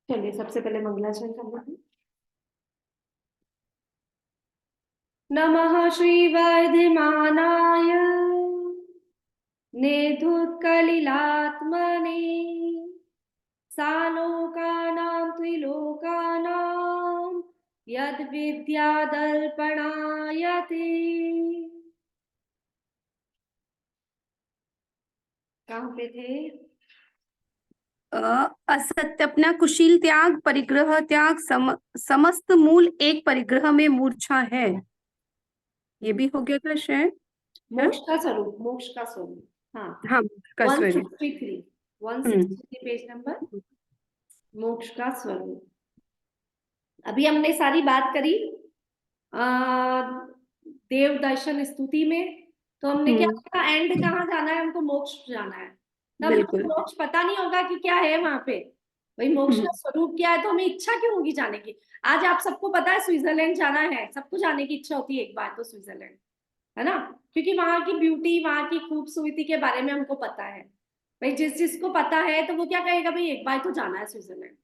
चलिए सबसे पहले मंगलाचरण करना है। नमः श्रीवर्धिमानाय नेदुत्कलिलात्मने सालोकानां त्रिलोकानां यद्विद्यादर्पणाय ते। कहाँ पे थे? असत्य अपना कुशील त्याग परिग्रह त्याग समस्त मूल एक परिग्रह में मूर्छा है। ये भी हो गया था शायद। हाँ मोक्ष का स्वरूप, मोक्ष का स्वरूप। हाँ, हाँ, का स्वरूप। 163, हम्म 163 पेज नंबर। मोक्ष का स्वरूप। अभी हमने सारी बात करी देव दर्शन स्तुति में। तो हमने क्या हम्म कहा, एंड कहाँ जाना है? हमको मोक्ष जाना है। तब हमको बिल्कुल। मोक्ष पता नहीं होगा कि क्या है वहां पे। भाई मोक्ष हम्म का स्वरूप क्या है, तो हमें इच्छा क्यों होगी जाने की? आज आप सबको पता है स्विट्जरलैंड जाना है, सबको जाने की इच्छा होती है एक बार तो स्विट्जरलैंड, है ना? क्योंकि वहां की ब्यूटी, वहां की खूबसूरती के बारे में हमको पता है। भाई जिस जिसको पता है तो वो क्या कहेगा, भाई एक बार तो जाना है स्विट्जरलैंड,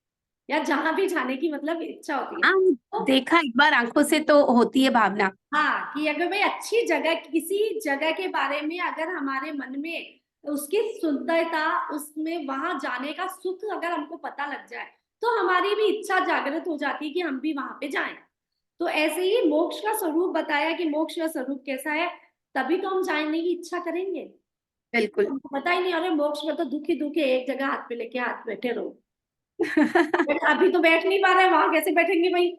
या जहां भी जाने की मतलब इच्छा होती है। हाँ, तो देखा एक बार आंखों से तो होती है भावना। हाँ, कि अगर भाई अच्छी जगह, किसी जगह के बारे में अगर हमारे मन में उसकी सुंदरता, उसमें वहां जाने का सुख अगर हमको पता लग जाए, तो हमारी भी इच्छा जागृत हो जाती है कि हम भी वहां पे जाएं। तो ऐसे ही मोक्ष का स्वरूप बताया कि मोक्ष का स्वरूप कैसा है, तभी तो हम जाने की इच्छा करेंगे। बिल्कुल। हमको पता ही नहीं, अरे मोक्ष में तो दुखी दुखी एक जगह हाथ पे लेके हाथ बैठे रहो। बट अभी तो बैठ नहीं पा रहे, वहां कैसे बैठेंगे भाई?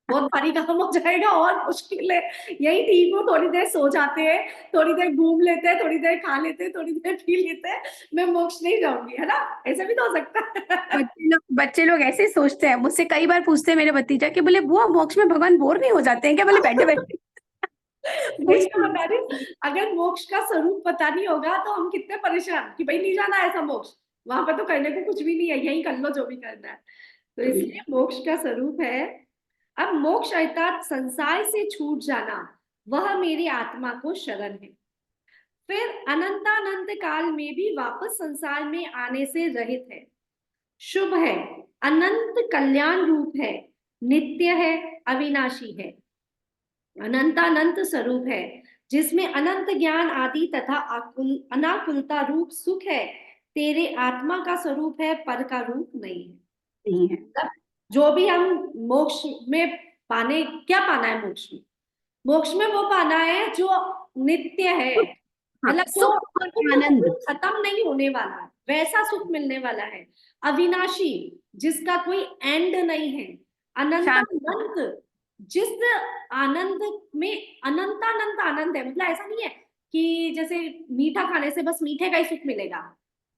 बहुत भारी काम हो जाएगा और मुश्किल है। यही ठीक हो, थोड़ी देर सो जाते हैं, थोड़ी देर घूम लेते हैं, थोड़ी देर खा लेते हैं, थोड़ी देर पी लेते हैं, मैं मोक्ष नहीं जाऊंगी, है ना? ऐसा भी तो हो सकता है। बच्चे लोग ऐसे सोचते हैं, मुझसे कई बार पूछते हैं मेरे भतीजा कि बोले बुआ मोक्ष में भगवान बोर नहीं हो जाते हैं क्या? बोले बैठे बैठे। वही तो बता रही, अगर मोक्ष का स्वरूप पता नहीं होगा तो हम कितने परेशान कि भाई नहीं जाना ऐसा मोक्ष, वहां पर तो करने को कुछ भी नहीं है, यही कर लो जो भी करना है। तो इसलिए मोक्ष का स्वरूप है। अब मोक्ष अर्थात संसार से छूट जाना, वह मेरी आत्मा को शरण है। फिर अनंतानंत काल में भी वापस संसार में आने से रहित है, शुभ है, अनंत कल्याण रूप है, नित्य है, अविनाशी है, अनंतानंत स्वरूप है, जिसमें अनंत ज्ञान आदि तथा अनाकुलता रूप सुख है। तेरे आत्मा का स्वरूप है, पर का रूप नहीं है। नहीं है। मतलब जो भी हम मोक्ष में पाने, क्या पाना है मोक्ष में? मोक्ष में वो पाना है जो नित्य है, हाँ, मतलब जो सुख और कभी आनंद। खत्म नहीं होने वाला है, वैसा सुख मिलने वाला है। अविनाशी, जिसका कोई एंड नहीं है। शांति। अनंतानंत, जिस आनंद में अनंतानंत आनंद है। मतलब ऐसा नहीं है कि जैसे मीठा खाने से बस मीठे का ही सुख मिलेगा,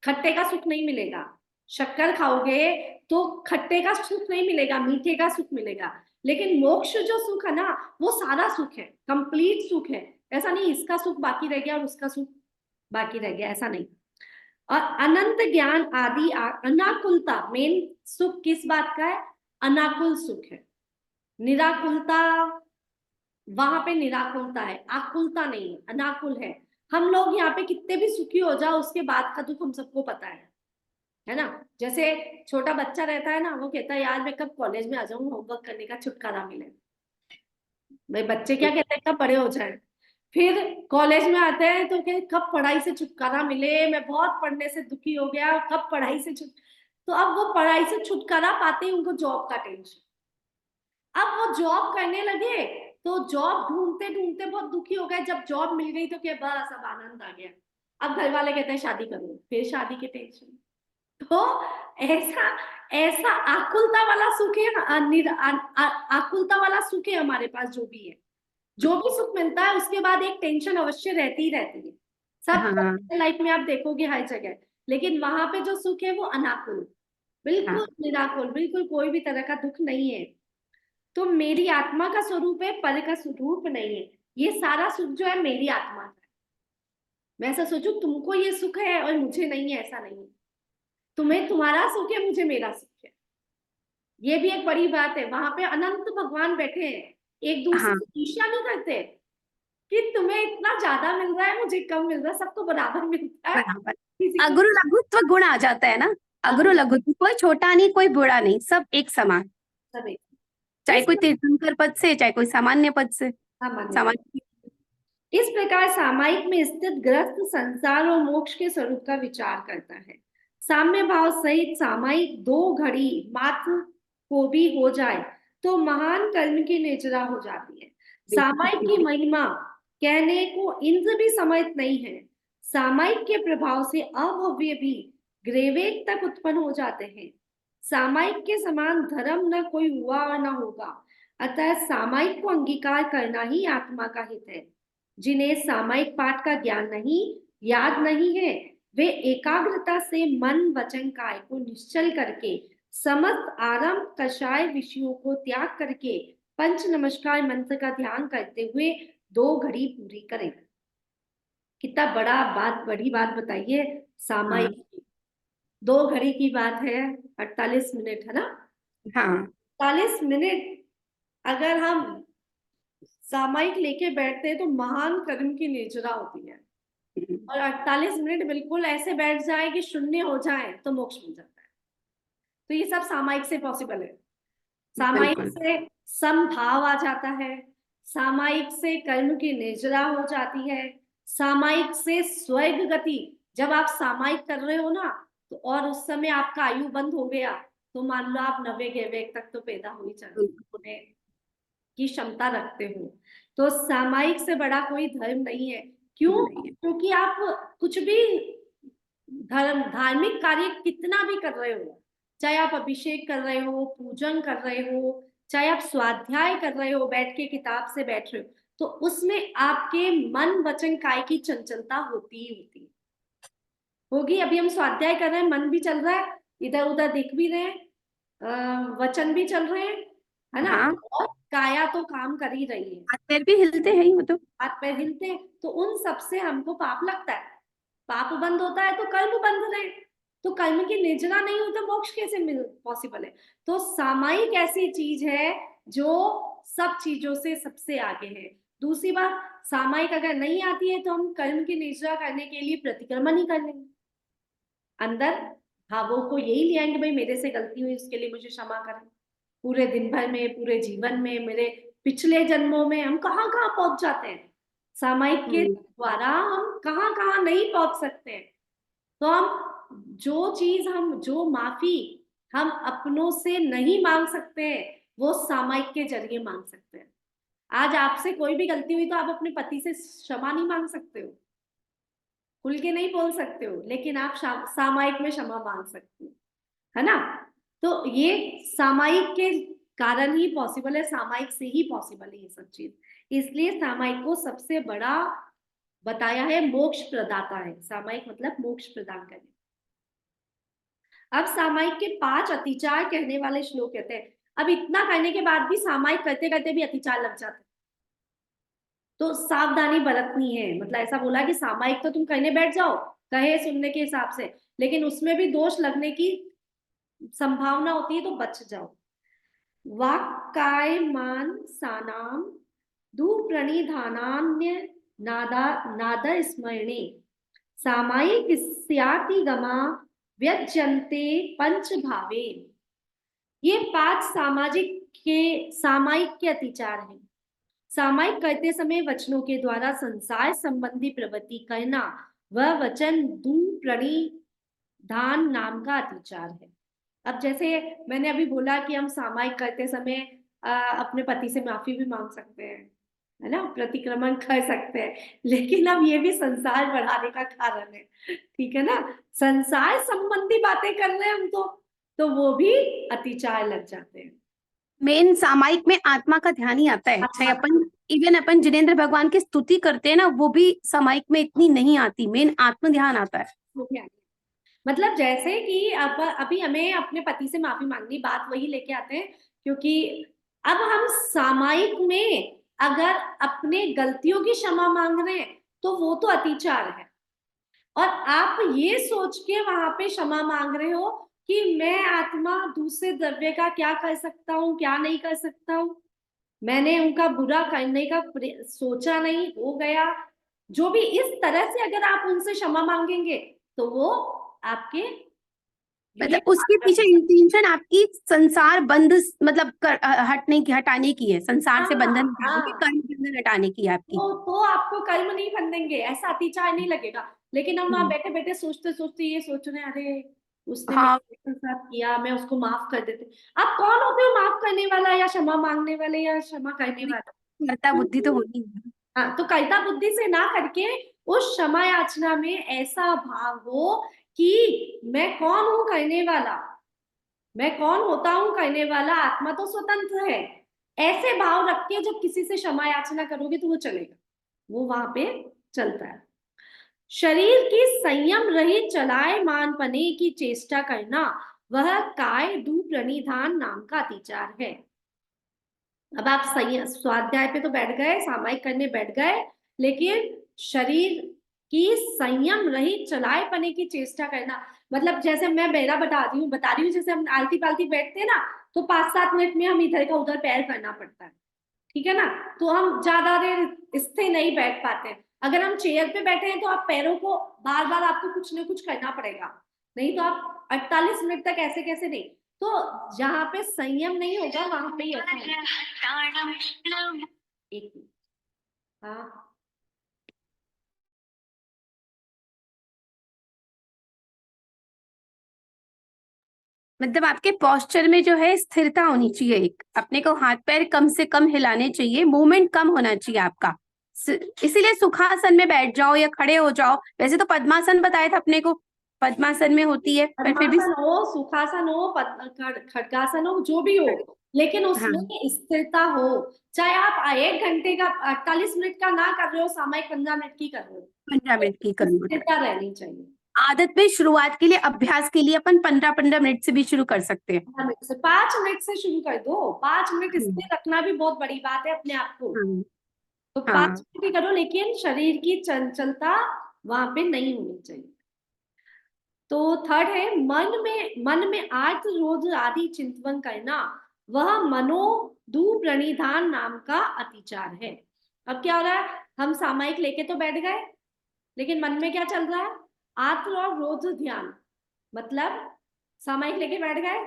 खट्टे का सुख नहीं मिलेगा। शक्कर खाओगे तो खट्टे का सुख नहीं मिलेगा, मीठे का सुख मिलेगा। लेकिन मोक्ष जो सुख है ना, वो सारा सुख है, कंप्लीट सुख है। ऐसा नहीं इसका सुख बाकी रह गया और उसका सुख बाकी रह गया, ऐसा नहीं। और अनंत ज्ञान आदि अनाकुलता, मेन सुख किस बात का है? अनाकुल सुख है। निराकुलता, वहां पे निराकुलता है, आकुलता नहीं है, अनाकुल है। हम लोग यहाँ पे कितने भी सुखी हो जाओ, उसके बाद का दुख हम सबको पता है ना? जैसे छोटा बच्चा रहता है ना, वो कहता है यार मैं कब कॉलेज में आ जाऊंगा, होमवर्क करने का छुटकारा मिले। भाई बच्चे क्या कहते हैं, कब बड़े हो जाए। फिर कॉलेज में आते हैं तो क्या, कब पढ़ाई से छुटकारा मिले, मैं बहुत पढ़ने से दुखी हो गया, कब पढ़ाई से छुट। तो अब वो पढ़ाई से छुटकारा पाते ही उनको जॉब का टेंशन। अब वो जॉब करने लगे तो जॉब ढूंढते ढूंढते बहुत दुखी हो गए, जब जॉब मिल गई तो क्या, बस अब आनंद आ गया। अब घर वाले कहते हैं शादी करो, फिर शादी के टेंशन। तो ऐसा ऐसा आकुलता वाला सुख है, आकुलता वाला सुख है हमारे पास। जो भी है, जो भी सुख मिलता है उसके बाद एक टेंशन अवश्य रहती ही रहती है। हाँ सब लाइफ में आप देखोगे हर जगह। लेकिन वहां पे जो सुख है वो अनाकुल, बिल्कुल हाँ निराकुल, बिल्कुल कोई भी तरह का दुख नहीं है। तो मेरी आत्मा का स्वरूप है, पर का स्वरूप नहीं है। ये सारा सुख जो है मेरी आत्मा का है। मैं ऐसा सोचू तुमको ये सुख है और मुझे नहीं है, ऐसा नहीं है। तुम्हें तुम्हारा सुख है, मुझे मेरा सुख है। ये भी एक बड़ी बात है। वहां पे अनंत भगवान बैठे हैं, एक दूसरे हाँ, से ईर्ष्या नहीं करते कि तुम्हें इतना ज्यादा मिल रहा है, मुझे कम मिल रहा है, सबको बराबर मिलता है। बराबर। किसी को अगुरु लघुत्व गुण आ जाता है ना। अग्रो लघु, कोई छोटा नहीं कोई बड़ा नहीं, सब एक समान, सब एक। चाहे इस कोई तीर्थंकर पद से चाहे कोई सामान्य पद से। सामान्य पद। सामान्य। इस प्रकार सामायिक में स्थित ग्रस्त संसार और मोक्ष के स्वरूप का विचार करता है। साम्य भाव सहित सामायिक दो घड़ी मात्र को भी हो जाए तो महान कर्म की निजरा हो जाती है। सामायिक की महिमा कहने को इंद्र भी समझ नहीं है। सामायिक के प्रभाव से अभव्य भी ग्रेवेग तक उत्पन्न हो जाते हैं। सामायिक के समान धर्म न कोई हुआ और न होगा, अतः सामायिक को अंगीकार करना ही आत्मा का हित है। जिन्हें सामायिक पाठ का ज्ञान नहीं, याद नहीं है, वे एकाग्रता से मन वचन काय को निश्चल करके समस्त आरंभ कषाय विषयों को त्याग करके पंच नमस्कार मंत्र का ध्यान करते हुए 2 घड़ी पूरी करें। कितना बड़ी बात बताइए। सामायिक की 2 घड़ी की बात है, 48 मिनट है ना। हाँ 48 मिनट अगर हम सामायिक लेके बैठते हैं तो महान कर्म की निर्जरा होती है। और 48 मिनट बिल्कुल ऐसे बैठ जाए कि शून्य हो जाए तो मोक्ष मिल जाता है। तो ये सब सामायिक से पॉसिबल है। सामायिक बिल्कुल। से समभाव आ जाता है, सामायिक से कर्म की निर्जरा हो जाती है, सामायिक से स्वर्ग गति। जब आप सामायिक कर रहे हो ना तो और उस समय आपका आयु बंद हो गया तो मान लो आप 90 वेग तक तो पैदा हो ही होने की क्षमता रखते हो। तो सामायिक से बड़ा कोई धर्म नहीं है। क्यों? क्योंकि आप कुछ भी धार्मिक कार्य कितना भी कर रहे हो, चाहे आप अभिषेक कर रहे हो, पूजन कर रहे हो, चाहे आप स्वाध्याय कर रहे हो, बैठ के किताब से बैठ रहे हो, तो उसमें आपके मन वचन काय की चंचलता होती ही होती है। होगी। अभी हम स्वाध्याय कर रहे हैं, मन भी चल रहा है, इधर उधर दिख भी रहे हैं, वचन भी चल रहे हैं, है ना। हाँ और काया तो काम कर ही रही है, हाथ पैर भी हिलते हैं ही वो तो। हाथ पैर हिलते हैं, तो उन सब से हमको पाप लगता है। पाप बंद होता है तो कर्म बंद रहे, तो कर्म की निर्जरा नहीं हो तो मोक्ष कैसे मिल पॉसिबल है। तो सामायिक ऐसी चीज है जो सब चीजों से सबसे आगे है। दूसरी बात, सामायिक अगर नहीं आती है तो हम कर्म की निर्जरा करने के लिए प्रतिक्रमण ही कर लेंगे, अंदर भावों को यही ले आएंगे, भाई मेरे से गलती हुई उसके लिए मुझे क्षमा करें। पूरे दिन भर में, पूरे जीवन में, मेरे पिछले जन्मों में हम कहाँ कहाँ पहुंच जाते हैं। सामायिक के द्वारा हम कहाँ कहाँ नहीं पहुंच सकते हैं। तो हम जो माफी हम अपनों से नहीं मांग सकते हैं वो सामायिक के जरिए मांग सकते हैं। आज आपसे कोई भी गलती हुई तो आप अपने पति से क्षमा नहीं मांग सकते हो, खुल के नहीं बोल सकते हो, लेकिन आप सामायिक में क्षमा मांग सकते हो, है ना। तो ये सामायिक के कारण ही पॉसिबल है, सामायिक से ही पॉसिबल है ये सब चीज। इसलिए सामायिक को सबसे बड़ा बताया है, मोक्ष प्रदाता है। सामायिक मतलब मोक्ष प्रदान करने। अब सामायिक के 5 अतिचार कहने वाले श्लोक कहते हैं। अब इतना करने के बाद भी सामायिक करते करते भी अतिचार लग जाते, तो सावधानी बरतनी है। मतलब ऐसा बोला कि सामायिक तो तुम करने बैठ जाओ कहे सुनने के हिसाब से, लेकिन उसमें भी दोष लगने की संभावना होती है, तो बच जाओ। वाक्कायमान सानाम दुप्रणिधानान्य नाद स्मरणे सामायिक स्याति गमा व्यज्यन्ते पंच भावे। ये 5 सामायिक के अतिचार हैं। सामायिक करते समय वचनों के द्वारा संसार संबंधी प्रवृत्ति करना वह वचन दुप्रणिधान नाम का अतिचार है। अब जैसे मैंने अभी बोला कि हम सामायिक करते समय अपने पति से माफी भी मांग सकते हैं, है ना, प्रतिक्रमण कर सकते हैं, लेकिन अब ये भी संसार बढ़ाने का कारण है, ठीक है ना। संसार संबंधी बातें कर रहे हैं हम तो वो भी अतिचार लग जाते हैं। मेन सामायिक में आत्मा का ध्यान ही आता है, चाहे अपन जिनेंद्र भगवान की स्तुति करते हैं ना, वो भी सामायिक में इतनी नहीं आती, मेन आत्म ध्यान आता है। मतलब जैसे कि अब अभी हमें अपने पति से माफी मांगनी, बात वही लेके आते हैं, क्योंकि अब हम सामायिक में अगर अपने गलतियों की क्षमा मांग रहे हैं तो वो तो अतिचार है। और आप ये सोच के वहां पे क्षमा मांग रहे हो कि मैं आत्मा दूसरे द्रव्य का क्या कर सकता हूँ, क्या नहीं कर सकता हूँ, मैंने उनका बुरा करने का सोचा नहीं, हो गया जो भी। इस तरह से अगर आप उनसे क्षमा मांगेंगे तो वो आपके ये मतलब उसके पीछे इंटेंशन आपकी संसार बंध मतलब हटाने की है, संसार से हाँ बंधन हटाने की, हाँ, कर्म बंधन हटाने की है आपकी। तो आपको कर्म नहीं बंधेंगे, ऐसा अतिचार नहीं लगेगा। लेकिन हम वहां हम्म, बैठे बैठे सोचते सोचते ये सोच रहे हैं, अरे उसने हाँ, मेरे साथ किया, मैं उसको माफ कर देते। आप कौन होते हो माफ करने वाला, या क्षमा मांगने वाले, या क्षमा करने वाला? कर्ता बुद्धि तो तो होनी है। हाँ, तो कर्ता बुद्धि से ना करके उस क्षमा याचना में ऐसा भाव हो कि मैं कौन हूं करने वाला, मैं कौन होता हूं करने वाला, आत्मा तो स्वतंत्र है। ऐसे भाव रख के जब किसी से क्षमा याचना करोगे तो वो चलेगा, वो वहां पे चलता है। शरीर की संयम रहित चलायमान पने की चेष्टा करना, वह काय दू प्रणिधान नाम का अतिचार है। अब आप स्वाध्याय पे तो बैठ गए, सामायिक करने बैठ गए, लेकिन शरीर की संयम रहित चलायपने की चेष्टा करना, मतलब जैसे मैं मेरा बता रही हूँ, जैसे हम आलती पालती बैठते हैं ना, तो 5-7 मिनट में हम इधर का उधर पैर करना पड़ता है, ठीक है ना। तो हम ज्यादा देर स्थिर नहीं बैठ पाते हैं। अगर हम चेयर पे बैठे हैं तो आप पैरों को बार बार आपको कुछ ना कुछ करना पड़ेगा, नहीं तो आप 48 मिनट तक ऐसे कैसे नहीं। तो जहां पे संयम नहीं होगा वहां पे ही ऐसा होगा। एक मिनट। हाँ, मतलब आपके पोस्चर में जो है स्थिरता होनी चाहिए, एक अपने को हाथ पैर कम से कम हिलाने चाहिए, मूवमेंट कम होना चाहिए आपका। इसीलिए सुखासन में बैठ जाओ या खड़े हो जाओ। वैसे तो पद्मासन बताया था अपने को, पद्मासन में होती है, पर फिर भी पद्मासन हो, सुखासन हो, खड़गासन हो, जो भी हो, लेकिन हाँ, उसमें स्थिरता हो। चाहे आप 1 घंटे का 48 मिनट का ना कर रहे हो, सामायिक 15 मिनट की कर रहे हो, 15 मिनट की तो करूंगा। स्थिरता रहनी चाहिए। आदत में शुरुआत के लिए, अभ्यास के लिए अपन 15-15 मिनट से भी शुरू कर सकते हैं। 5 मिनट से शुरू कर दो, 5 मिनट हम्म, स्थिर रखना भी बहुत बड़ी बात है अपने आप को। हाँ, तो पांच हाँ, मिनट ही करो, लेकिन शरीर की चंचलता वहां पे नहीं होनी चाहिए। तो थर्ड है, मन में आर्त रोध आदि चिंतन करना, वह मनो दू प्रणिधान नाम का अतिचार है। अब क्या हो रहा है, हम सामायिक लेके तो बैठ गए, लेकिन मन में क्या चल रहा है, आर्त और रोध ध्यान। मतलब सामायिक लेके बैठ गए,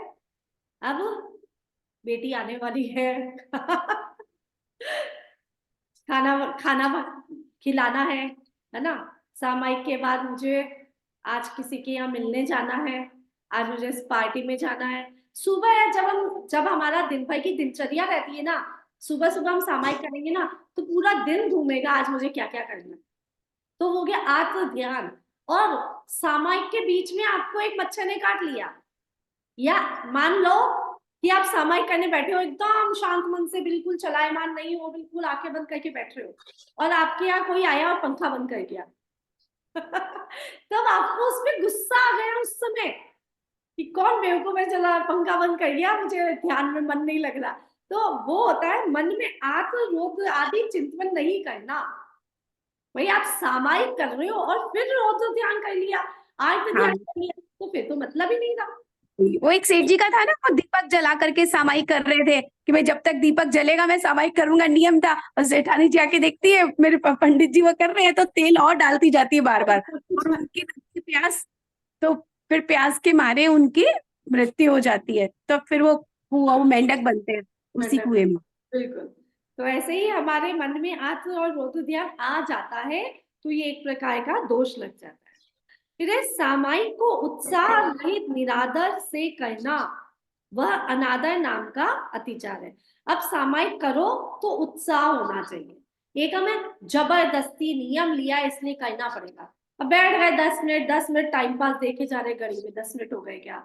अब बेटी आने वाली है खाना खाना खिलाना है ना। सामायिक के बाद मुझे आज किसी के यहाँ मिलने जाना है, आज मुझे इस पार्टी में जाना है। सुबह है, जब हमारा दिन भर की दिनचर्या रहती है ना, सुबह सुबह हम सामायिक करेंगे ना, तो पूरा दिन घूमेगा आज मुझे क्या क्या करना है। तो हो गया आत्म ध्यान। और सामायिक के बीच में आपको एक मच्छर ने काट लिया, या मान लो कि आप सामायिक करने बैठे हो, एकदम शांत मन से, बिल्कुल चलायमान नहीं हो, बिल्कुल आंखें बंद करके बैठ रहे हो, और आपके यहाँ कोई आया और पंखा बंद कर गया तब आपको उस पर गुस्सा आ गया उस समय कि कौन बेवकूफ है, चला पंखा बंद कर गया, मुझे ध्यान में मन नहीं लग रहा। तो वो होता है मन में आत्म रोध आदि चिंतन नहीं करना। भाई आप सामायिक कर रहे हो और फिर रोध ध्यान कर लिया, आर्त ध्यान हाँ। कर लिया, तो फिर तो मतलब ही नहीं रहा। वो एक सेठ जी का था ना, वो दीपक जला करके सामायिक कर रहे थे कि भाई जब तक दीपक जलेगा मैं सामायिक करूंगा, नियम था। और जेठानी जी आके देखती है मेरे पंडित जी वो कर रहे हैं, तो तेल और डालती जाती है बार बार, और उनकी प्यास, तो फिर प्यास के मारे उनकी मृत्यु हो जाती है, तो फिर वो मेंढक बनते हैं उसी कुएं में। बिल्कुल। तो ऐसे ही हमारे मन में आत्म और रोध ध्यान आ जाता है, तो ये एक प्रकार का दोष लग जाता है। फिर है सामायिक को उत्साह रहित निरादर से करना, वह अनादर नाम का अतिचार है। अब सामायिक करो तो उत्साह होना चाहिए, एक हमें जबरदस्ती नियम लिया इसलिए करना पड़ेगा। अब बैठ गए 10 मिनट टाइम पास देखे जा रहे घड़ी में, 10 मिनट हो गए क्या,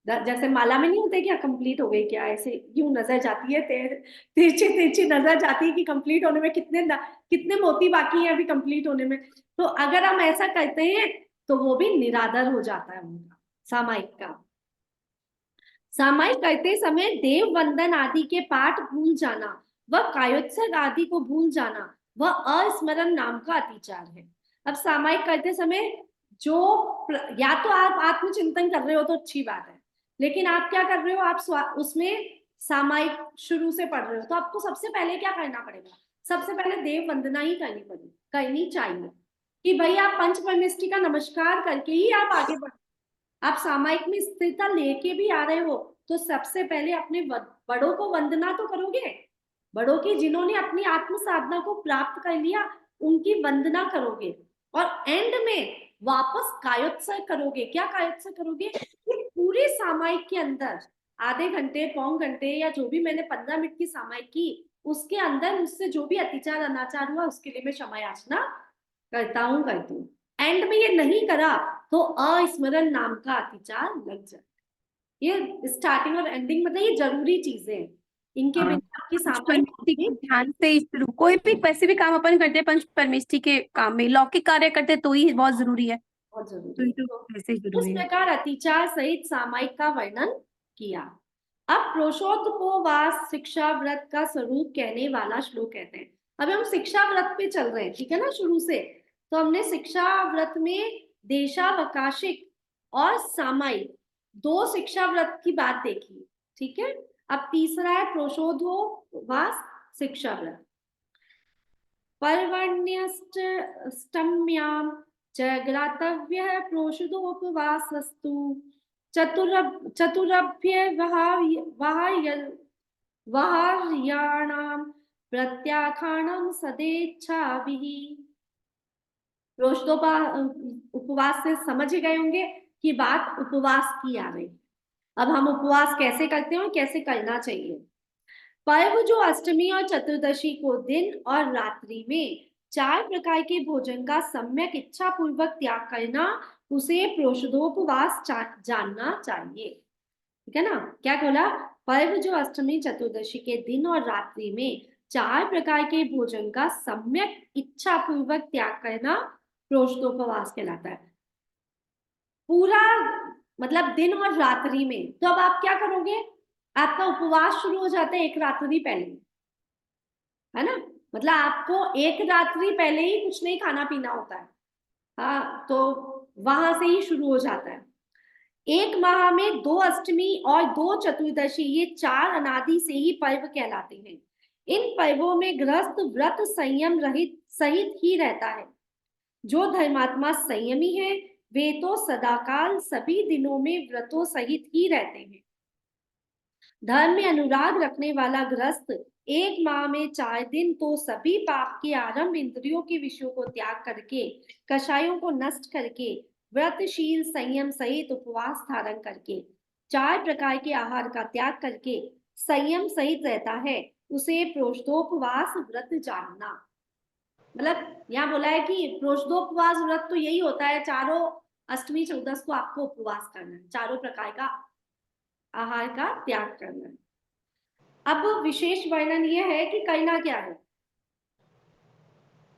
जैसे माला में नहीं होते क्या, कंप्लीट हो गई क्या, ऐसे यूं नजर जाती है, तिरछी तिरछी नजर जाती है कि कंप्लीट होने में कितने मोती बाकी हैं अभी कंप्लीट होने में। तो अगर हम ऐसा करते हैं तो वो भी निरादर हो जाता है उनका, सामायिक का। सामायिक करते समय देव वंदन आदि के पाठ भूल जाना, वह कायोत्सर्ग आदि को भूल जाना, वह अस्मरण नाम का अतिचार है। अब सामायिक करते समय जो या तो आप आत्मचिंतन कर रहे हो तो अच्छी बात है, लेकिन आप क्या कर रहे हो, आप उसमें सामायिक शुरू से पढ़ रहे हो, तो आपको सबसे पहले क्या करना पड़ेगा, सबसे पहले देव वंदना ही करनी चाहिए कि भाई आप पंच परमेष्टि का नमस्कार करके ही आप आगे बढ़ो। आप सामायिक में स्थिरता लेके भी आ रहे हो तो सबसे पहले अपने बड़ों को वंदना तो करोगे, बड़ों की जिन्होंने अपनी आत्म साधना को प्राप्त कर लिया उनकी वंदना करोगे, और एंड में वापस कायोत्सव करोगे। क्या कायोत्सव करोगे? कि पूरे सामायिक के अंदर आधे घंटे पौन घंटे या जो भी मैंने 15 मिनट की सामायिक की उसके अंदर मुझसे जो भी अत्याचार अनाचार हुआ उसके लिए मैं क्षमा याचना करती हूँ। एंड में ये नहीं करा तो अस्मरण नाम का अत्याचार लग जाए। ये स्टार्टिंग और एंडिंग मतलब ये जरूरी चीजें हैं, इनके हाँ, बिना आपकी पंच सामायिक परमेष्टि को ध्यान से ही शुरू, कोई भी वैसे भी काम अपन करते हैं पंच परमेष्टि के काम में लौकिक कार्य करते हैं तो ही बहुत जरूरी है, बहुत तो जरूरी ये है। तो तो वैसे ही इस जरूरी है। प्रकार अतिचार सहित सामायिक का वर्णन किया। अब प्रोशोत्पवास शिक्षा व्रत का स्वरूप कहने वाला श्लोक कहते हैं। अभी हम शिक्षा व्रत पे चल रहे हैं, ठीक है ना, शुरू से। तो हमने शिक्षा व्रत में देशावकाशिक और सामायिक दो शिक्षा व्रत की बात देखी, ठीक है। अब तीसरा है प्रोशोधोवास शिक्षा व्रत। पर्वण्यष्टम्यां च ग्रातव्यः प्रोषदोपवासस्तु चतुरभ्यवहार्याणां प्रत्याखानं सदेच्छाभिः। प्रोषदोपा उपवास से समझ ही गए होंगे कि बात उपवास की आ रही। अब हम उपवास कैसे करते हैं और कैसे करना चाहिए। पर्व जो अष्टमी और चतुर्दशी को दिन और रात्रि में 4 प्रकार के भोजन का सम्यक इच्छा पूर्वक त्याग करना, उसे प्रोषदोपवास जानना चाहिए, ठीक है ना। क्या बोला? पर्व जो अष्टमी चतुर्दशी के दिन और रात्रि में 4 प्रकार के भोजन का सम्यक इच्छा पूर्वक त्याग करना प्रोषदोपवास कहलाता है। पूरा मतलब दिन और रात्रि में। तो अब आप क्या करोगे? आपका उपवास शुरू हो जाता है एक रात्रि पहले, है ना। मतलब आपको एक रात्रि पहले ही कुछ नहीं खाना पीना होता है। हाँ, तो वहां से ही शुरू हो जाता है। एक माह में 2 अष्टमी और 2 चतुर्दशी, ये 4 अनादि से ही पर्व कहलाते हैं। इन पर्वों में गृहस्थ व्रत संयम रहित सहित ही रहता है। जो धर्मात्मा संयमी है वे तो सदाकाल सभी दिनों में व्रतों सहित ही रहते हैं। धर्म में अनुराग रखने वाला गृहस्थ एक माह में 4 दिन तो सभी पाप के आरंभ इंद्रियों के विषयों को त्याग करके, कषायों को नष्ट करके, व्रतशील संयम सहित उपवास धारण करके, 4 प्रकार के आहार का त्याग करके संयम सहित रहता है, उसे प्रोषदोपवास व्रत जानना। मतलब यहाँ बोला है कि प्रोषदोपवास व्रत तो यही होता है, चारों अष्टमी चौदस को आपको उपवास करना है, 4 प्रकार का आहार का त्याग करना है। अब विशेष वर्णन यह है कि करना क्या है।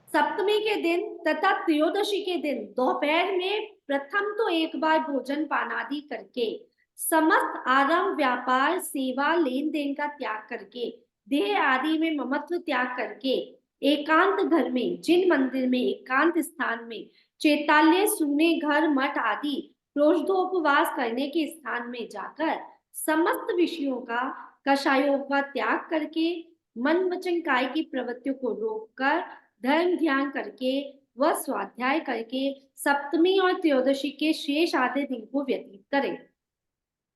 सप्तमी के दिन तथा त्रयोदशी के दिन दोपहर में प्रथम तो एक बार भोजन पानादि करके, समस्त आरंभ व्यापार सेवा लेन देन का त्याग करके, देह आदि में ममत्व त्याग करके, एकांत घर में, जिन मंदिर में एकांत स्थान में चैताल्य सूने घर मठ आदि प्रोषदोपवास करने के स्थान में जाकर समस्त विषयों का कषायों का त्याग करके, मन वचन काय की प्रवृत्तियों को रोककर धर्म ध्यान करके वह स्वाध्याय करके सप्तमी और त्रयोदशी के शेष आधे दिन को व्यतीत करें।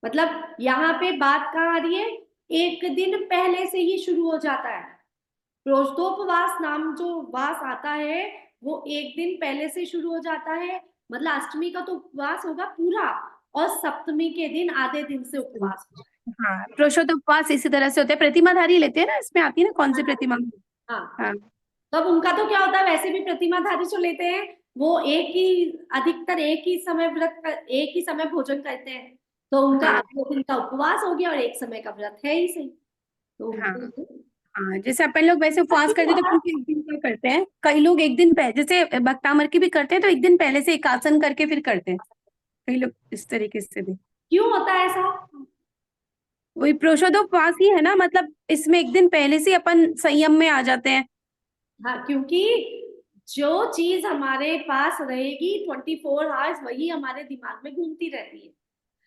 मतलब यहाँ पे बात कहाँ आ रही है? एक दिन पहले से ही शुरू हो जाता है। प्रोषदोपवास नाम जो वास आता है वो एक दिन पहले से शुरू हो जाता है। मतलब अष्टमी का तो उपवास होगा पूरा, और सप्तमी के दिन आधे दिन से उपवास हो जाएगा। हाँ, प्रोषोत्पवास इसी तरह से होते हैं, प्रतिमाधारी लेते हैं ना, इसमें आती है ना कौन सी प्रतिमा। हाँ, हाँ तो अब उनका तो क्या होता है, वैसे भी प्रतिमाधारी जो लेते हैं वो एक ही, अधिकतर एक ही समय एक ही समय भोजन करते हैं, तो उनका हाँ अब दिन का उपवास हो गया और एक समय का व्रत है ही सही, तो हाँ उनको हाँ, जैसे अपन लोग वैसे उपवास करते हैं तो अपन एक दिन का करते हैं, कई लोग एक दिन पहले, जैसे भक्तामर की भी करते हैं तो एक दिन पहले से एक आसन करके फिर करते हैं, कई लोग इस तरीके से भी। क्यों होता है ऐसा? वही प्रोषोदोपवास ही है ना, मतलब इसमें एक दिन पहले से अपन संयम में आ जाते हैं। हाँ, क्योंकि जो चीज हमारे पास रहेगी 24 आवर्स वही हमारे दिमाग में घूमती रहती है।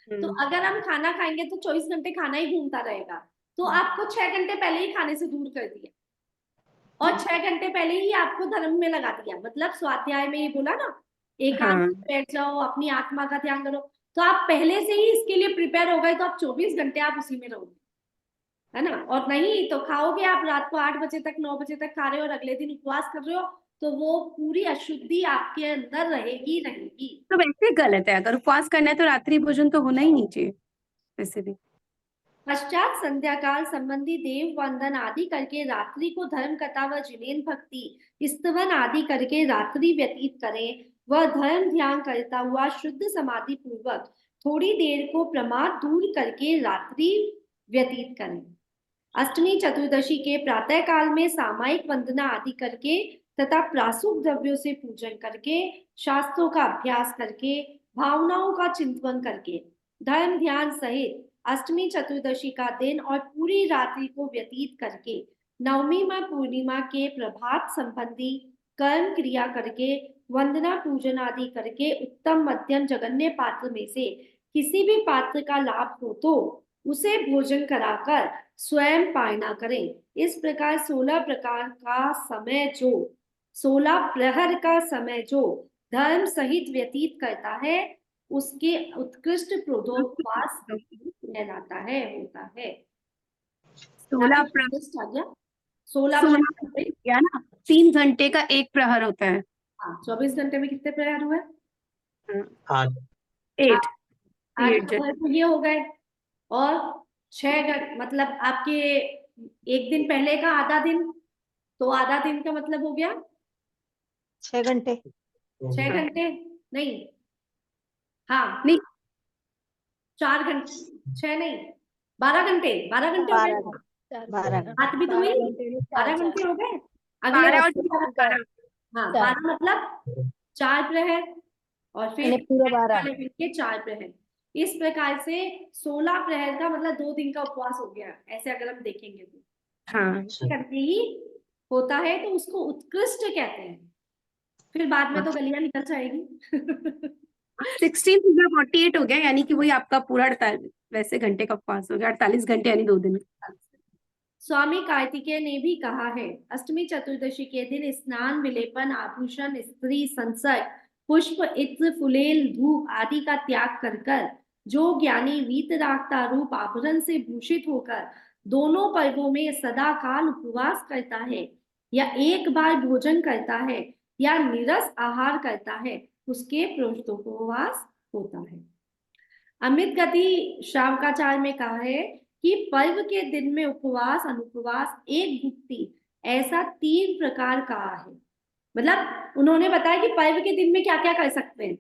तो हम्म। अगर हम खाना खाएंगे तो 24 घंटे खाना ही घूमता रहेगा, तो आपको 6 घंटे पहले ही खाने से दूर कर दिया और 6 घंटे पहले ही आपको धर्म में लगा दिया। मतलब स्वाध्याय में ये बोला ना, एकांत हाँ में बैठ जाओ, अपनी आत्मा का ध्यान करो। तो आप पहले से ही इसके लिए प्रिपेयर हो गए तो आप 24 घंटे आप उसी में रहोगे, है ना। और नहीं तो खाओगे आप रात को 8 बजे तक 9 बजे तक खा रहे हो और अगले दिन उपवास कर रहे हो, तो वो पूरी अशुद्धि आपके अंदर रहेगी रहेगी। तो वैसे गलत है, अगर उपवास करना है तो रात्रि भोजन तो होना ही नहीं चाहिए वैसे भी। पश्चात संध्या काल संबंधी देव वंदन आदि करके रात्रि को धर्म कथा व जिनेन्द्र भक्ति स्तवन आदि करके रात्रि व्यतीत करें। वह धर्म ध्यान करता हुआ शुद्ध समाधि पूर्वक थोड़ी देर को प्रमाद दूर करके रात्रि व्यतीत करें। अष्टमी चतुर्दशी के प्रातः काल में सामायिक वंदना आदि करके तथा प्रासूक द्रव्यों से पूजन करके, शास्त्रों का अभ्यास करके, भावनाओं का चिंतन करके, धर्म ध्यान सहित अष्टमी चतुर्दशी का दिन और पूरी रात्रि को व्यतीत करके नवमी व पूर्णिमा के प्रभात संबंधी कर्म क्रिया करके, वंदना पूजन आदि करके उत्तम मध्यम जगन्य पात्र में से किसी भी पात्र का लाभ हो तो उसे भोजन कराकर स्वयं पालना करें। इस प्रकार 16 प्रकार का समय जो 16 प्रहर का समय जो धर्म सहित व्यतीत करता है उसके उत्कृष्ट प्रोदोपवास कहलाता है, होता है। 16 आ गया 16 16 या ना, 3 घंटे का एक प्रहर होता है। हाँ, 24 घंटे में कितने प्रहर हुए? 8 8 8 प्रहर तो ये हो गए। और 6 मतलब आपके एक दिन पहले का आधा दिन, तो आधा दिन का मतलब हो गया 6 घंटे। 6 घंटे नहीं, हाँ नहीं 4 घंटे, 6 नहीं 12 घंटे, 12 घंटे हो 12 गए। 12 घंटे। बात भी तो हुई, 12 घंटे हो गए। अगले 12 और हफ्ते 12 हाँ 12 मतलब 4 प्रहर और फिर पूरे 12। वाले दिन के 4 प्रहर। इस प्रकार से 16 प्रहर का मतलब 2 दिन का उपवास हो गया, ऐसे अगर हम देखेंगे तो हाँ करके ही होता है, तो उसको उत्कृष्ट कहते हैं। फिर बाद में तो गलियां निकल जाएगी 16 पूरा 48 हो गया, यानी कि वही आपका पूरा 48 वैसे घंटे का उपवास हो गया, 48 घंटे यानी 2 दिन। स्वामी कार्तिकेय ने भी कहा है, अष्टमी चतुर्दशी के दिन स्नान विलेपन आभूषण स्त्री संसर्ग पुष्प इत्र फुलेल धूप आदि का त्याग कर कर जो ज्ञानी वीतरागता रूप आभरण से भूषित होकर दोनों पर्वों में सदा काल उपवास करता है या एक बार भोजन करता है या निरस आहार करता है उसके प्रोष्ठोपवास होता है। अमित गति श्रावकाचार्य में कहा है कि पर्व के दिन में उपवास अनुपवास एक भुक्ति ऐसा 3 प्रकार का है। मतलब उन्होंने बताया कि पर्व के दिन में क्या क्या कर सकते हैं,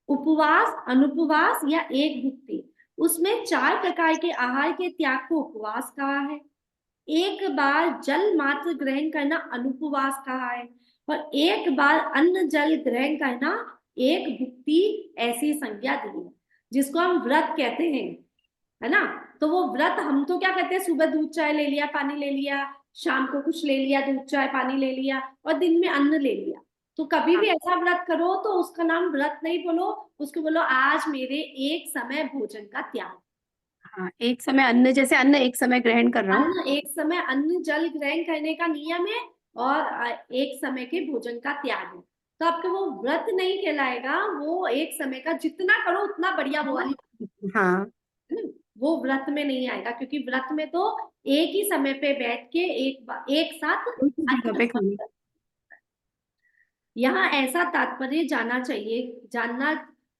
उपवास अनुपवास या एक भुक्ति। उसमें 4 प्रकार के आहार के त्याग को उपवास कहा है, एक बार जल मात्र ग्रहण करना अनुपवास कहा है और एक बार अन्न जल ग्रहण करना एक भुक्ति ऐसी संज्ञा दी है, जिसको हम व्रत कहते हैं, है ना। तो वो व्रत हम तो क्या कहते हैं, सुबह दूध चाय ले लिया पानी ले लिया, शाम को कुछ ले लिया दूध चाय पानी ले लिया और दिन में अन्न ले लिया। तो कभी भी ऐसा व्रत करो तो उसका नाम व्रत नहीं बोलो, उसको बोलो आज मेरे एक समय भोजन का त्याग। हाँ, एक समय अन्न, जैसे अन्न एक समय ग्रहण कर रहा हूँ। अन्न एक समय अन्न जल ग्रहण करने का नियम है और एक समय के भोजन का त्याग है, तो आपका वो व्रत नहीं कहलाएगा, वो एक समय का जितना करो उतना बढ़िया वो वाली, हाँ वो व्रत में नहीं आएगा, क्योंकि व्रत में तो एक ही समय पे बैठ के एक साथ एक ही जगह पे खाना। यहाँ ऐसा तात्पर्य जाना चाहिए जानना।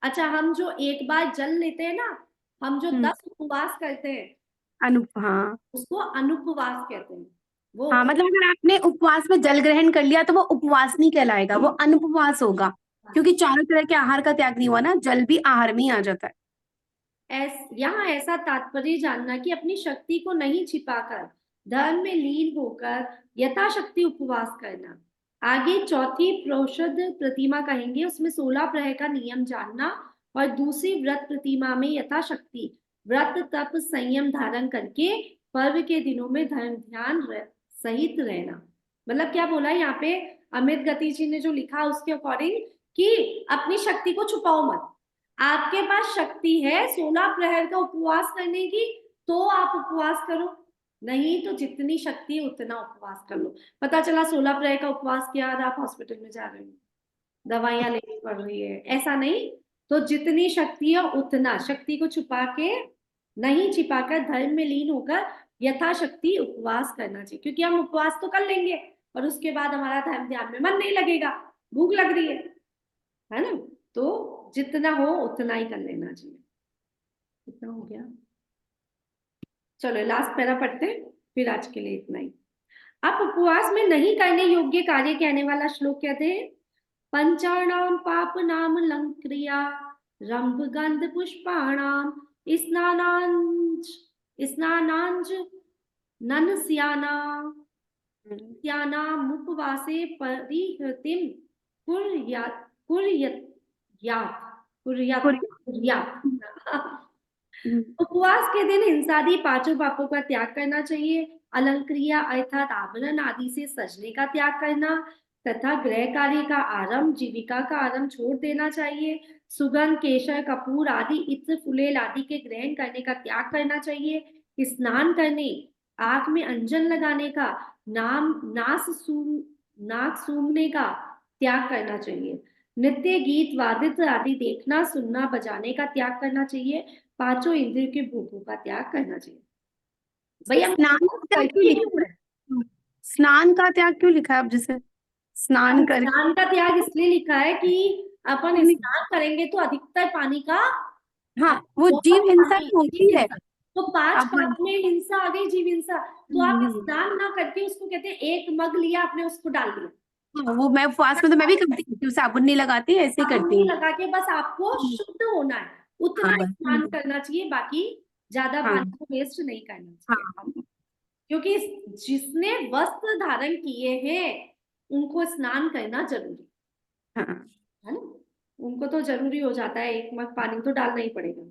अच्छा, हम जो एक बार जल लेते हैं ना, हम जो 10 उपवास करते हैं हाँ उसको अनुपवास कहते हैं। वो हाँ, मतलब अगर आपने उपवास में जल ग्रहण कर लिया तो वो उपवास नहीं कहलाएगा, वो अनुपवास होगा, क्योंकि चारों तरह के आहार का त्याग नहीं हुआ ना, जल भी आहार में ही आ जाता है। यहाँ ऐसा तात्पर्य जानना कि अपनी शक्ति को नहीं छिपाकर धर्म में लीन होकर यथाशक्ति उपवास करना। आगे चौथी प्रोषद प्रतिमा कहेंगे, उसमें 16 प्रहर का नियम जानना और दूसरी व्रत प्रतिमा में यथाशक्ति व्रत तप संयम धारण करके पर्व के दिनों में धर्म ध्यान सहित रहना। मतलब क्या बोला है यहाँ पे अमित गति जी ने जो लिखा उसके अकॉर्डिंग कि अपनी शक्ति को छुपाओ मत, आपके पास शक्ति है 16 प्रहर का उपवास करने की तो आप उपवास करो, नहीं तो जितनी शक्ति है उतना उपवास कर लो। पता चला 16 प्रहर का उपवास किया और आप हॉस्पिटल में जा रहे हो, दवाइयां लेनी पड़ रही है, ऐसा नहीं। तो जितनी शक्ति है उतना, शक्ति को छुपा के नहीं, छिपाकर धर्म में लीन होकर यथाशक्ति उपवास करना चाहिए, क्योंकि हम उपवास तो कर लेंगे और उसके बाद हमारा धर्म ध्यान में मन नहीं लगेगा, भूख लग रही है ना। तो जितना हो उतना ही कर लेना चाहिए। कितना हो गया? चलो लास्ट पैरा पढ़ते हैं, फिर आज के लिए इतना ही। आप उपवास में नहीं करने योग्य कार्य कहने वाला श्लोक कहते हैं, पंचाणाम पाप नाम लंक्रिया रंभ गंध पुष्पाणाम स्नानांज स्नानांज ननस्याना मुपवासे परिहृतिम कुर्यात् कुर्यत् कुर्यात् कुर्यात्। उपवास के दिन हिंसादि पांचों पापों का त्याग करना चाहिए, अलंक्रिया अर्थात आभरण आदि से सजने का त्याग करना तथा गृह कार्य का आरंभ, जीविका का आरंभ छोड़ देना चाहिए, सुगंध केशर कपूर आदि इत्र फुलेल आदि के ग्रहण करने का त्याग करना चाहिए, स्नान करने, आंख में अंजन लगाने का, नाक सूंघने का त्याग करना चाहिए, नृत्य गीत वादित्र आदि देखना सुनना बजाने का त्याग करना चाहिए, पांचों इंद्रियों के भोगों का त्याग करना चाहिए। भैया स्नान का त्याग क्यों लिखा है? स्नान का त्याग क्यों लिखा है? अब जैसे स्नान कर स्नान का त्याग इसलिए लिखा है कि अपन स्नान करेंगे तो अधिकतर पानी का, हाँ, वो जीव हिंसा तो होती है। तो 5 अपन पाप में हिंसा आ गई, जीव हिंसा। तो आप स्नान ना करके उसको कहते हैं, एक मग लिया आपने उसको डाल दिया, हाँ, वो मैं उपवास में तो मैं भी करती हूँ, साबुन नहीं लगाती, ऐसे ही साबुन करती नहीं हूँ। लगा के, बस आपको शुद्ध होना है, उतना हाँ ही बस। स्नान करना चाहिए, बाकी ज्यादा हाँ पानी को वेस्ट नहीं करना चाहिए। हाँ क्योंकि जिसने वस्त्र धारण किए हैं उनको स्नान करना जरूरी हाँ है ना, उनको तो जरूरी हो जाता है, एक मग पानी तो डालना ही पड़ेगा।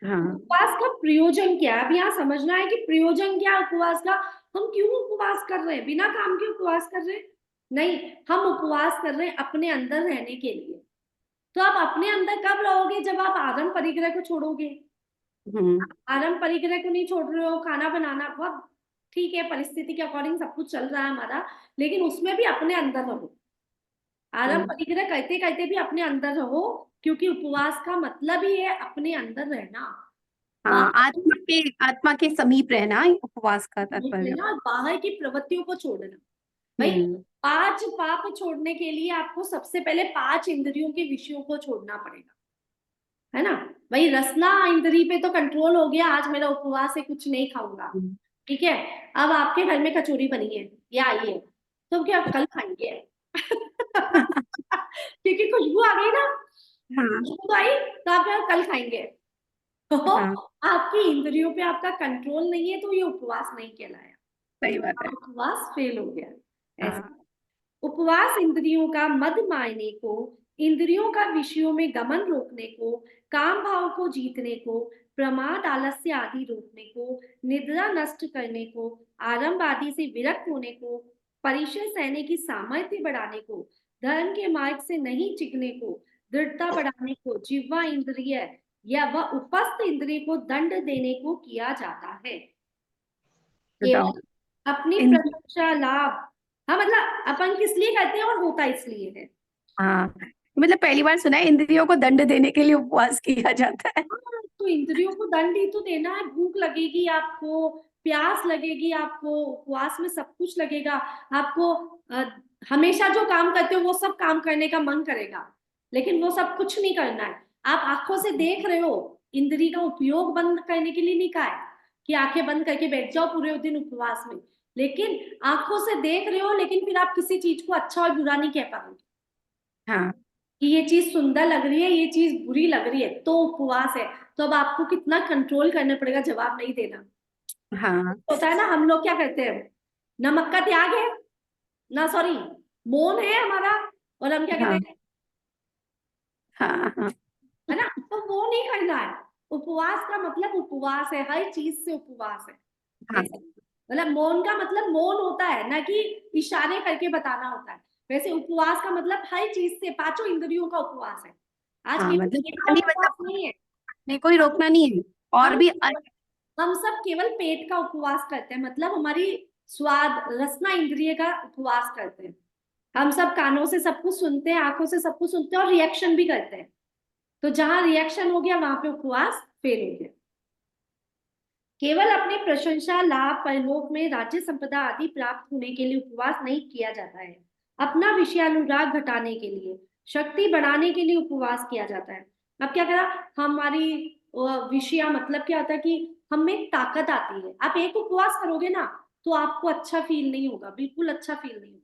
हाँ उपवास का प्रयोजन क्या है? अब यहाँ समझना है कि प्रयोजन क्या है उपवास का। हम क्यों उपवास कर रहे हैं? बिना काम के उपवास कर रहे हैं? नहीं, हम उपवास कर रहे हैं अपने अंदर रहने के लिए। तो आप अपने अंदर कब रहोगे? जब आप आरंभ परिग्रह को छोड़ोगे। आरंभ परिग्रह को नहीं छोड़ रहे हो, खाना बनाना बहुत ठीक है, परिस्थिति के अकॉर्डिंग सब कुछ चल रहा है हमारा, लेकिन उसमें भी अपने अंदर रहो। आरंभ परिग्रह करते करते भी अपने अंदर रहो, क्योंकि उपवास का मतलब ही है अपने अंदर रहना, हाँ, आत्मा के समीप रहना ही उपवास का तात्पर्य। रहना, बाहर की प्रवृत्तियों को छोड़ना। भाई 5 पाप छोड़ने के लिए आपको सबसे पहले 5 इंद्रियों के विषयों को छोड़ना पड़ेगा, है ना। भाई रसना इंद्री पे तो कंट्रोल हो गया, आज मेरा उपवास है, कुछ नहीं खाऊंगा, ठीक है। अब आपके घर में कचौरी बनी है या आई है, तो क्या कल खाएंगे? क्योंकि खुशबू आ गई ना, खुशबू आई तो आप क्या कल खाएंगे। तो हाँ आपकी इंद्रियों पे आपका कंट्रोल नहीं है, तो ये उपवास नहीं कहलाया, सही बात है। उपवास फेल हो गया। ऐसा हाँ उपवास इंद्रियों का मद मारने को, इंद्रियों का विषयों में गमन रोकने को, काम भाव को जीतने को, प्रमाद आलस्य आदि रोकने को, निद्रा नष्ट करने को, आरंभ आदि से विरक्त होने को, परिचय सहने की सामर्थ्य बढ़ाने को, धर्म के मार्ग से नहीं चिकने को, दृढ़ता बढ़ाने को, जिह्वा इंद्रिय या वह उपस्थ इंद्रिय को दंड देने को किया जाता है। बताओ। केवल अपनी इन प्रशंसा लाभ, हाँ मतलब अपन किस लिए करते हैं और होता इसलिए है। हाँ, मतलब पहली बार सुना है इंद्रियों को दंड देने के लिए उपवास किया जाता है। हाँ, तो इंद्रियों को दंड ही तो देना है, भूख लगेगी आपको, प्यास लगेगी आपको, उपवास में सब कुछ लगेगा आपको। हमेशा जो काम करते हो वो सब काम करने का मन करेगा, लेकिन वो सब कुछ नहीं करना है। आप आंखों से देख रहे हो, इंद्री का उपयोग बंद करने के लिए नहीं कहा है कि आंखें बंद करके बैठ जाओ पूरे दिन उपवास में, लेकिन आंखों से देख रहे हो, लेकिन फिर आप किसी चीज को अच्छा और बुरा नहीं कह पाओगे हाँ कि ये चीज सुंदर लग रही है, ये चीज बुरी लग रही है, तो उपवास है। तो अब आपको कितना कंट्रोल करना पड़ेगा, जवाब नहीं देना। हाँ होता है ना, हम लोग क्या करते हैं, नमक का त्याग है ना, सॉरी मौन है हमारा, और हम क्या कहते हाँ हैं, हाँ हाँ है ना, तो वो नहीं करना है। उपवास का मतलब उपवास है, हर चीज से उपवास है। हाँ ऐसे मतलब मौन का मतलब मौन होता है ना, कि इशारे करके बताना होता है। वैसे उपवास का मतलब हर चीज से, पांचों इंद्रियों का उपवास है। आज हाँ, केवल मतलब पेट का खाली उपवास मतलब नहीं है, नहीं, कोई रोकना नहीं है। और हम भी हम सब केवल पेट का उपवास करते हैं, मतलब हमारी स्वाद रसना इंद्रिय का उपवास करते हैं। हम सब कानों से सब कुछ सुनते हैं, आंखों से सब कुछ सुनते हैं और रिएक्शन भी करते हैं। तो जहां रिएक्शन हो गया वहां पे उपवास फेल हो गया। केवल अपनी प्रशंसा, लाभ, परलोक में राज्य संपदा आदि प्राप्त होने के लिए उपवास नहीं किया जाता है। अपना विषयानुराग घटाने के लिए, शक्ति बढ़ाने के लिए उपवास किया जाता है। अब क्या करा, हमारी विषया मतलब क्या होता है कि हमें ताकत आती है। आप एक उपवास करोगे ना तो आपको अच्छा फील नहीं होगा, बिल्कुल अच्छा फील नहीं होगा।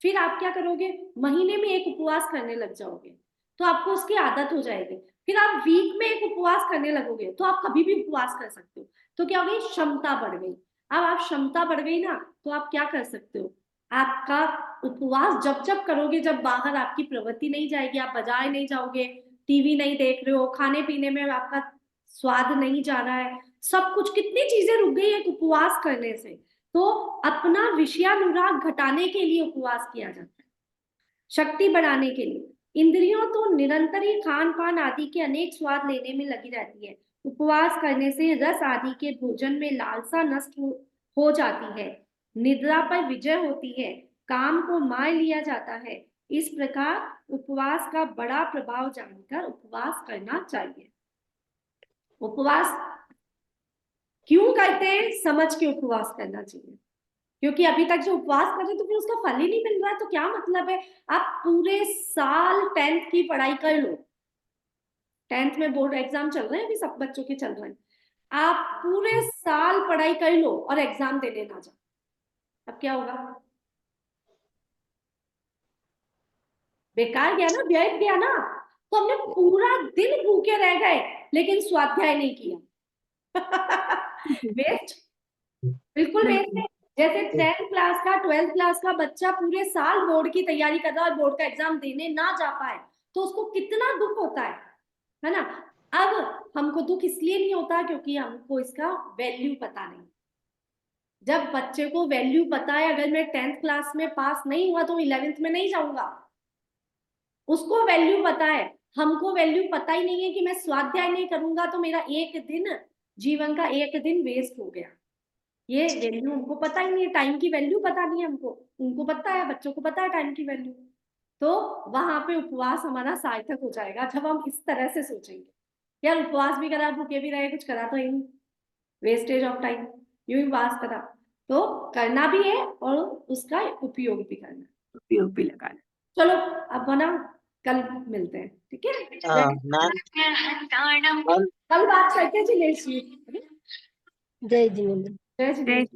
फिर आप क्या करोगे, महीने में एक उपवास करने लग जाओगे तो आपको उसकी आदत हो जाएगी। फिर आप वीक में एक उपवास करने लगोगे तो आप कभी भी उपवास कर सकते हो। तो क्या हो गई, क्षमता बढ़ गई। अब आप क्षमता बढ़ गई ना तो आप क्या कर सकते हो, आपका उपवास जब जब करोगे, जब बाहर आपकी प्रवृत्ति नहीं जाएगी, आप बाजार नहीं जाओगे, टीवी नहीं देख रहे हो, खाने पीने में आपका स्वाद नहीं जा रहा है, सब कुछ, कितनी चीजें रुक गई एक उपवास करने से। तो अपना विषयानुराग घटाने के लिए उपवास किया जाता है, शक्ति बढ़ाने के लिए। इंद्रियों तो निरंतर ही खान पान आदि के अनेक स्वाद लेने में लगी रहती है। उपवास करने से रस आदि के भोजन में लालसा नष्ट हो जाती है, निद्रा पर विजय होती है, काम को मान लिया जाता है। इस प्रकार उपवास का बड़ा प्रभाव जानकर उपवास करना चाहिए। उपवास क्यों करते हैं, समझ के उपवास करना चाहिए। क्योंकि अभी तक जो उपवास कर रहे तो फिर उसका फल ही नहीं मिल रहा है तो क्या मतलब है। आप पूरे साल 10th की पढ़ाई कर लो, 10th में बोर्ड एग्जाम चल रहे हैं, अभी सब बच्चों के चल रहे हैं, आप पूरे साल पढ़ाई कर लो और एग्जाम देने ना जाओ, अब क्या होगा, बेकार गया ना, व्यर्थ गया ना। तो हमने पूरा दिन भूखे रह गए लेकिन स्वाध्याय नहीं किया। वेस्ट, बिल्कुल वेस्ट है। जैसे 10th क्लास का 12th क्लास का बच्चा पूरे साल बोर्ड की तैयारी कर रहा है और बोर्ड का एग्जाम देने ना जा पाए तो उसको कितना दुख होता है ना। अब हमको दुख इसलिए नहीं होता क्योंकि हमको इसका वैल्यू पता नहीं। जब बच्चे को वैल्यू पता है, अगर मैं 10th क्लास में पास नहीं हुआ तो 11th में नहीं जाऊंगा, उसको वैल्यू पता है। हमको वैल्यू पता ही नहीं है कि मैं स्वाध्याय नहीं करूंगा तो मेरा एक दिन, जीवन का एक दिन वेस्ट हो गया। ये वैल्यू हमको पता ही नहीं है, टाइम की वैल्यू पता नहीं है हमको, उनको पता है, बच्चों को पता है टाइम की वैल्यू। तो वहां पे उपवास हमारा सार्थक हो जाएगा जब हम इस तरह से सोचेंगे, यार उपवास भी करा, भूखे भी रहे, कुछ करा तो ही नहीं, वेस्टेज ऑफ टाइम, यूं ही उपवास करा। तो करना भी है और उसका उपयोग भी करना है, उपयोग भी लगाना। चलो अब बना, कल मिलते हैं, ठीक है। मैम कल बात करते हैं जिनेश जी। जय जिनेंद्र। जय जय जिनेश।